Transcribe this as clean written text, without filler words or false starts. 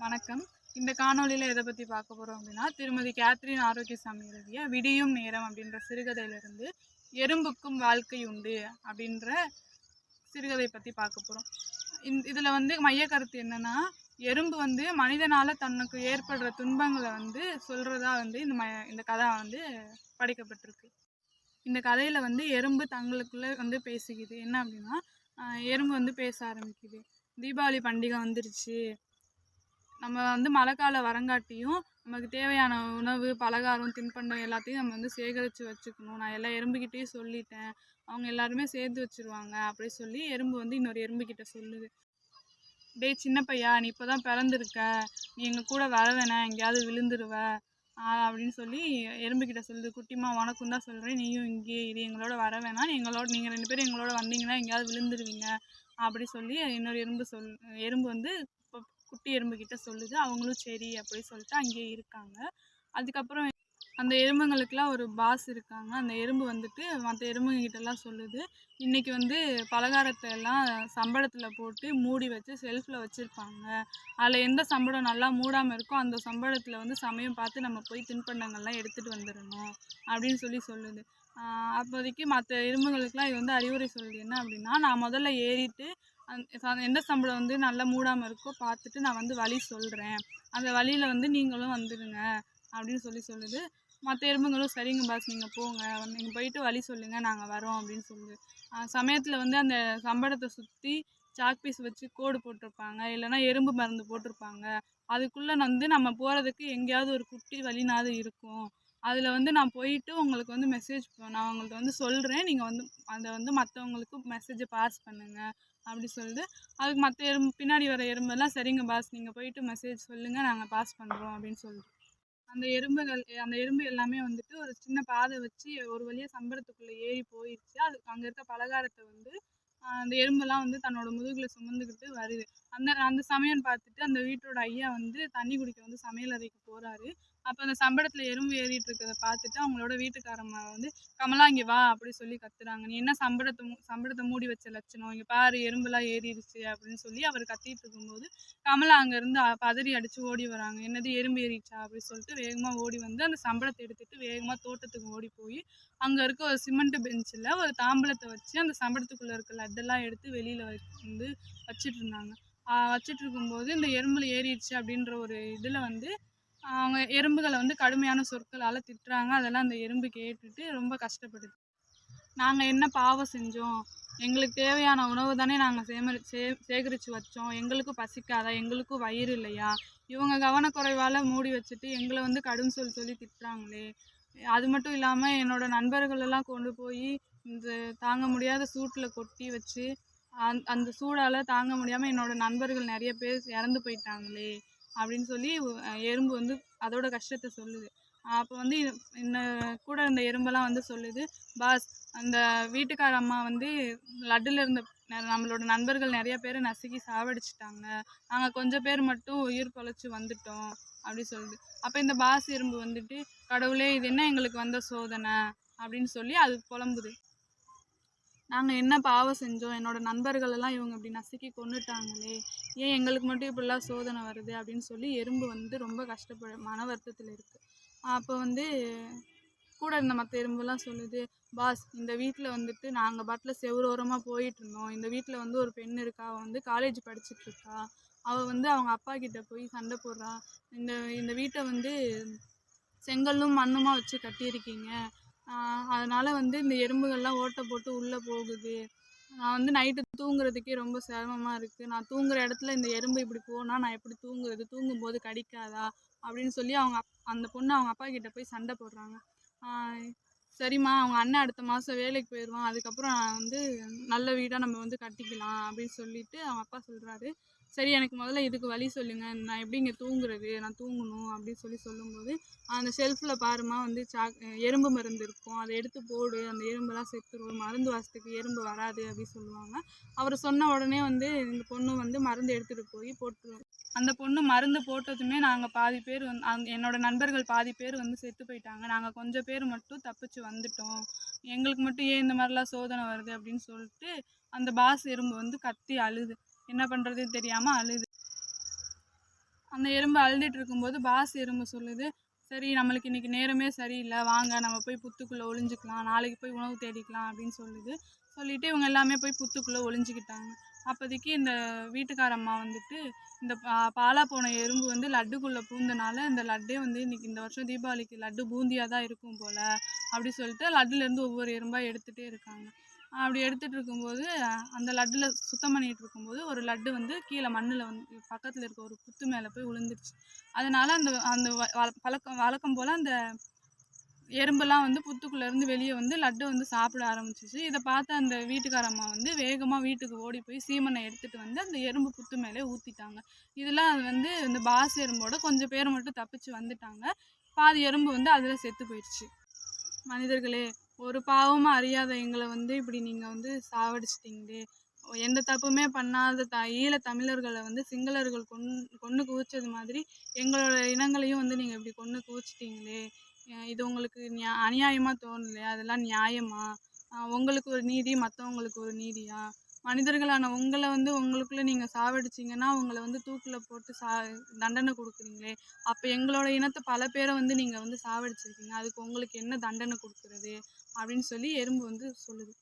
வணக்கம். இந்த காணொளியில எத பத்தி பார்க்க போறோம் அப்படின்னா, திருமதி கேத்ரின் ஆரோக்கியசாமி எழுதிய "விடியும் நேரம்" அப்படின்ற சிறுகதையிலிருந்து "எறும்புக்கும் வாழ்க்கை உண்டு" அப்படின்ற சிறுகதை பத்தி பார்க்க போறோம். இதுல மைய கருத்து என்னன்னா, எறும்பு மனிதனால தனக்கு ஏற்படுற துன்பங்களை சொல்றதா இந்த கதை படைக்கப்பட்டிருக்கு. இந்த கதையில எறும்பு தங்களுக்குள்ள பேசிக்குது. என்ன அப்படின்னா, எறும்பு பேச ஆரம்பிக்குது. தீபாவளி பண்டிகை வந்துருச்சு. நம்ம மழைக்கால வரங்காட்டியும் நமக்கு தேவையான உணவு, பலகாரம், தின்பண்டம் எல்லாத்தையும் நம்ம சேகரித்து வச்சுக்கணும். நான் எல்லா எறும்புக்கிட்டேயும் சொல்லிட்டேன். அவங்க எல்லாருமே சேர்த்து வச்சுருவாங்க அப்படி சொல்லி எறும்பு இன்னொரு எறும்புக்கிட்ட சொல்லுது. டேய் சின்ன பையா, நீ இப்போ தான் பிறந்திருக்க, நீ எங்கள் கூட வர வேணாம், எங்கேயாவது விழுந்துருவ அப்படின்னு சொல்லி எறும்புக்கிட்ட சொல்லுது. குட்டிமா, உனக்கும் தான் சொல்கிறேன், நீயும் இங்கேயே இது, எங்களோட வர வேணாம், நீங்கள் 2 பேரும் எங்களோட வந்தீங்கன்னா எங்கேயாவது விழுந்துருவீங்க அப்படி சொல்லி இன்னொரு எறும்பு குட்டி எறும்புக்கிட்ட சொல்லுது. அவங்களும் சரி அப்படி சொல்லிட்டு அங்கேயே இருக்காங்க. அதுக்கப்புறம் அந்த எறும்புங்களுக்கெல்லாம் ஒரு பாஸ் இருக்காங்க. அந்த எறும்பு மற்ற எறும்புங்கிட்டலாம் சொல்லுது, இன்றைக்கி பலகாரத்தை எல்லாம் சம்பளத்தில் போட்டு மூடி வச்சு ஷெல்ஃபில் வச்சுருப்பாங்க. அதில் எந்த சம்பளம் நல்லா மூடாமல் இருக்கோ அந்த சம்பளத்தில் சமயம் பார்த்து நம்ம போய் தின்பண்டங்கள்லாம் எடுத்துகிட்டு வந்துடணும் அப்படின்னு சொல்லுது. அப்போதைக்கு மற்ற எறும்புகளுக்கெலாம் இது அறிவுரை சொல்லுது. என்ன அப்படின்னா, நான் முதல்ல ஏறிட்டு எந்த சம்பளம் நல்லா மூடாமல் இருக்கோ பார்த்துட்டு நான் வழி சொல்கிறேன், அந்த வழியில் நீங்களும் வந்துடுங்க அப்படின்னு சொல்லுது. மற்ற எறும்புங்களும் சரிங்க பாஸ், நீங்கள் போங்க, நீங்கள் போயிட்டு வழி சொல்லுங்கள், நாங்கள் வரோம் அப்படின்னு சொல்லுது. சமயத்தில் அந்த சம்பளத்தை சுற்றி சாக் பீஸ் வச்சு கோடு போட்டிருப்பாங்க, இல்லைனா எறும்பு மருந்து போட்டிருப்பாங்க. அதுக்குள்ளே நம்ம போகிறதுக்கு எங்கேயாவது ஒரு குட்டி வழினாவது இருக்கும். அதில் நான் போயிட்டு உங்களுக்கு மெசேஜ் நான் உங்களுக்கு சொல்கிறேன், நீங்கள் அதை மற்றவங்களுக்கு மெசேஜை பாஸ் பண்ணுங்கள் அப்படி சொல்லுது. அதுக்கு மற்ற எறும்பு, பின்னாடி வர எறும்பெல்லாம் சரிங்க பாஸ், நீங்கள் போயிட்டு மெசேஜ் சொல்லுங்கள், நாங்கள் பாஸ் பண்ணுறோம் அப்படின்னு சொல்லுது. அந்த எறும்பு எல்லாமே ஒரு சின்ன பாதை வச்சு ஒரு வழியாக சம்பளத்துக்குள்ளே ஏறி போயிடுச்சு. அதுக்கு அங்கே இருக்க பலகாரத்தை அந்த எறும்பெல்லாம் தன்னோட முதுகில் சுமந்துக்கிட்டு வருது. அந்த சமயம் பார்த்துட்டு அந்த வீட்டோட ஐயா தண்ணி குடிக்க சமையல் அறைக்கு போகிறாரு. அப்போ அந்த சம்பளத்தில் எறும்பு ஏறிட்டு இருக்கிறத பார்த்துட்டு அவங்களோட வீட்டுக்காரம்மா கமலா இங்கே வா அப்படி சொல்லி கத்துறாங்க. நீ என்ன சம்பளத்தை மூடி வச்ச லட்சணம், இங்கே பாரு எறும்பெல்லாம் ஏறிடுச்சு அப்படின்னு சொல்லி அவர் கத்திட்டு இருக்கும்போது கமலா அங்கேருந்து பதறி அடித்து ஓடி வராங்க. என்னது எறும்பு ஏறிச்சா அப்படின்னு சொல்லிட்டு வேகமாக ஓடி அந்த சம்பளத்தை எடுத்துகிட்டு வேகமாக தோட்டத்துக்கு ஓடி போய் அங்கே இருக்க ஒரு சிமெண்ட் பெஞ்சில் ஒரு தாம்பலத்தை வச்சு அந்த சம்பளத்துக்குள்ளே இருக்க லட்டெல்லாம் எடுத்து வெளியில் வச்சுட்டு இருந்தாங்க. வச்சுட்டு இருக்கும்போது இந்த எறும்புல ஏறிடுச்சு அப்படின்ற ஒரு இதில் அவங்க எறும்புகளை கடுமையான சொற்களால் திட்டுறாங்க. அதெல்லாம் அந்த எறும்பு கேட்டுட்டு ரொம்ப கஷ்டப்படுது. நாங்கள் என்ன பாவம் செஞ்சோம், எங்களுக்கு தேவையான உணவு தானே நாங்கள் சேகரித்து வச்சோம், எங்களுக்கும் பசிக்காதா, எங்களுக்கும் வயிறு இல்லையா, இவங்க கவனக்குறைவால் மூடி வச்சுட்டு எங்களை கடும் சொல்லி திட்டுறாங்களே. அது மட்டும் இல்லாமல் என்னோட நண்பர்களெல்லாம் கொண்டு போய் இந்த தாங்க முடியாத சூட்டில் கொட்டி வச்சு அந்த சூடால் தாங்க முடியாமல் என்னோட நண்பர்கள் நிறைய பேர் இறந்து போயிட்டாங்களே அப்படின்னு சொல்லி எறும்பு அதோட கஷ்டத்தை சொல்லுது. அப்போ இந்த கூட இருந்த எறும்பெல்லாம் சொல்லுது, பாஸ், அந்த வீட்டுக்கார அம்மா லட்டில் இருந்த நம்மளோட நண்பர்கள் நிறைய பேரை நசுக்கி சாவடிச்சிட்டாங்க, நாங்கள் கொஞ்சம் பேர் மட்டும் உயிர் பொழைச்சி வந்துட்டோம் அப்படி சொல்லுது. அப்போ இந்த பாஸ் எறும்பு கடவுளே, இது என்ன எங்களுக்கு வந்த சோதனை அப்படின்னு சொல்லி அது புலம்புது. நாங்கள் என்ன பாவம் செஞ்சோம், என்னோட நண்பர்கள் எல்லாம் இவங்க இப்படி நசுக்கி கொண்டுட்டாங்களே, ஏன் எங்களுக்கு மட்டும் இப்படிலாம் சோதனை வருது அப்படின்னு சொல்லி எறும்பு ரொம்ப மன வருத்தத்தில் இருக்குது. அப்போ கூட இருந்த மற்ற எறும்புலாம் சொல்லுது, பாஸ், இந்த வீட்டில் நாங்கள் பாட்டில் செவ்வரோரமாக போயிட்டு இருந்தோம், இந்த வீட்டில் ஒரு பெண் இருக்கா, அவள் காலேஜ் படிச்சுட்ருக்கா, அவள் அவங்க அப்பா கிட்ட போய் சண்டை போடுறா, இந்த வீட்டை செங்கல்லும் மண்ணுமா வச்சு கட்டியிருக்கீங்க, அதனால் இந்த எறும்புகள்லாம் ஓட்டை போட்டு உள்ளே போகுது, நான் நைட்டு தூங்குறதுக்கே ரொம்ப சிரமமாக இருக்குது, நான் தூங்குற இடத்துல இந்த எறும்பு இப்படி போனால் நான் எப்படி தூங்குறது, தூங்கும்போது கடிக்காதா அப்படின்னு சொல்லி அந்த பொண்ணு அவங்க அப்பா கிட்ட போய் சண்டை போடுறாங்க. சரிம்மா, அவங்க அண்ணன் அடுத்த மாதம் வேலைக்கு போயிடுவான், அதுக்கப்புறம் நல்ல வீடாக நம்ம கட்டிக்கலாம் அப்படின்னு சொல்லிட்டு அவங்க அப்பா சொல்கிறாரு. சரி, எனக்கு முதல்ல இதுக்கு வழி சொல்லுங்கள், நான் எப்படி இங்கே தூங்குறது, நான் தூங்கணும் அப்படின்னு சொல்லும்போது அந்த ஷெல்ஃபில் பாருமா எறும்பு மருந்து இருக்கும், அதை எடுத்து போடு, அந்த எறும்பெல்லாம் செத்துரும், மருந்து வாசத்துக்கு எறும்பு வராது அப்படின்னு சொல்லுவாங்க. அவர் சொன்ன உடனே இந்த பொண்ணு மருந்து எடுத்துகிட்டு போய் போட்டுருவோம். அந்த பொண்ணு மருந்து போட்டதுமே நாங்கள் பாதி பேர் என்னோட நண்பர்கள் பாதி பேர் செத்து போயிட்டாங்க, நாங்கள் கொஞ்சம் பேர் மட்டும் தப்பிச்சு வந்துட்டோம், எங்களுக்கு மட்டும் ஏன் இந்த மாதிரிலாம் சோதனை வருது அப்படின்னு சொல்லிட்டு அந்த பாஸ் எறும்பு கத்தி அழுது, என்ன பண்ணுறதுன்னு தெரியாமல் அழுது. அந்த எறும்பு அழுதுட்டு இருக்கும்போது பாஸ் எறும்பு சொல்லுது, சரி நம்மளுக்கு இன்னைக்கு நேரமே சரியில்லை, வாங்க நம்ம போய் புத்துக்குள்ளே ஒளிஞ்சுக்கலாம், நாளைக்கு போய் உணவு தேடிக்கலாம் அப்படின்னு சொல்லுது. சொல்லிட்டு இவங்க எல்லாமே போய் புத்துக்குள்ளே ஒளிஞ்சுக்கிட்டாங்க. அப்போதைக்கு இந்த வீட்டுக்கார அம்மா வந்துட்டு, இந்த பாலா போன எறும்பு வந்து லட்டுக்குள்ளே பூந்தனால இந்த லட்டே வந்து இன்னைக்கு இந்த வருஷம் தீபாவளிக்கு லட்டு பூந்தியாக தான் இருக்கும் போல் அப்படி சொல்லிட்டு லட்டுலேருந்து ஒவ்வொரு எறும்பாக எடுத்துகிட்டே இருக்காங்க. அப்படி எடுத்துகிட்டு இருக்கும்போது அந்த லட்டில் சுத்தம் பண்ணிகிட்டு இருக்கும்போது ஒரு லட்டு வந்து கீழே மண்ணில் வந்து பக்கத்தில் இருக்க ஒரு புத்து மேலே போய் விழுந்துருச்சு. அதனால் அந்த அந்த வழக்கம் போல் அந்த எறும்பெல்லாம் வந்து புத்துக்குள்ளேருந்து வெளியே வந்து லட்டு வந்து சாப்பிட ஆரம்பிச்சிச்சு. இதை பார்த்த அந்த வீட்டுக்கார அம்மா வந்து வேகமாக வீட்டுக்கு ஓடி போய் சீமனை எடுத்துகிட்டு வந்து அந்த எறும்பு புத்து மேலே ஊற்றிட்டாங்க. இதெல்லாம் வந்து இந்த பாஸ் எறும்போட கொஞ்சம் பேர் மட்டும் தப்பிச்சு வந்துட்டாங்க. பாதி எறும்பு வந்து அதில் செத்து போயிடுச்சு. மனிதர்களே, ஒரு பாவமும் அறியாத எங்களை வந்து இப்படி நீங்கள் வந்து சாவடிச்சிட்டிங்களே, எந்த தப்புமே பண்ணாத ஈழ தமிழர்களை வந்து சிங்களர்கள் கொன்று குவிச்சது மாதிரி எங்களோட இனங்களையும் வந்து நீங்கள் இப்படி கொன்று குவிச்சிட்டிங்களே, இது உங்களுக்கு அநியாயமாக தோணலையா? அதெல்லாம் நியாயமா? உங்களுக்கு ஒரு நீதி, மற்றவங்களுக்கு ஒரு நீதியா? மனிதர்களான உங்களை வந்து உங்களுக்குள்ளே நீங்கள் சாவடிச்சிங்கன்னா உங்களை வந்து தூக்கில் போட்டு தண்டனை கொடுக்குறீங்களே, அப்போ எங்களோட இனத்தை பல பேரை வந்து நீங்கள் வந்து சாவடிச்சிருக்கீங்க, அதுக்கு உங்களுக்கு என்ன தண்டனை கொடுக்குறது அப்படின்னு சொல்லி எறும்பு வந்து சொல்லுது.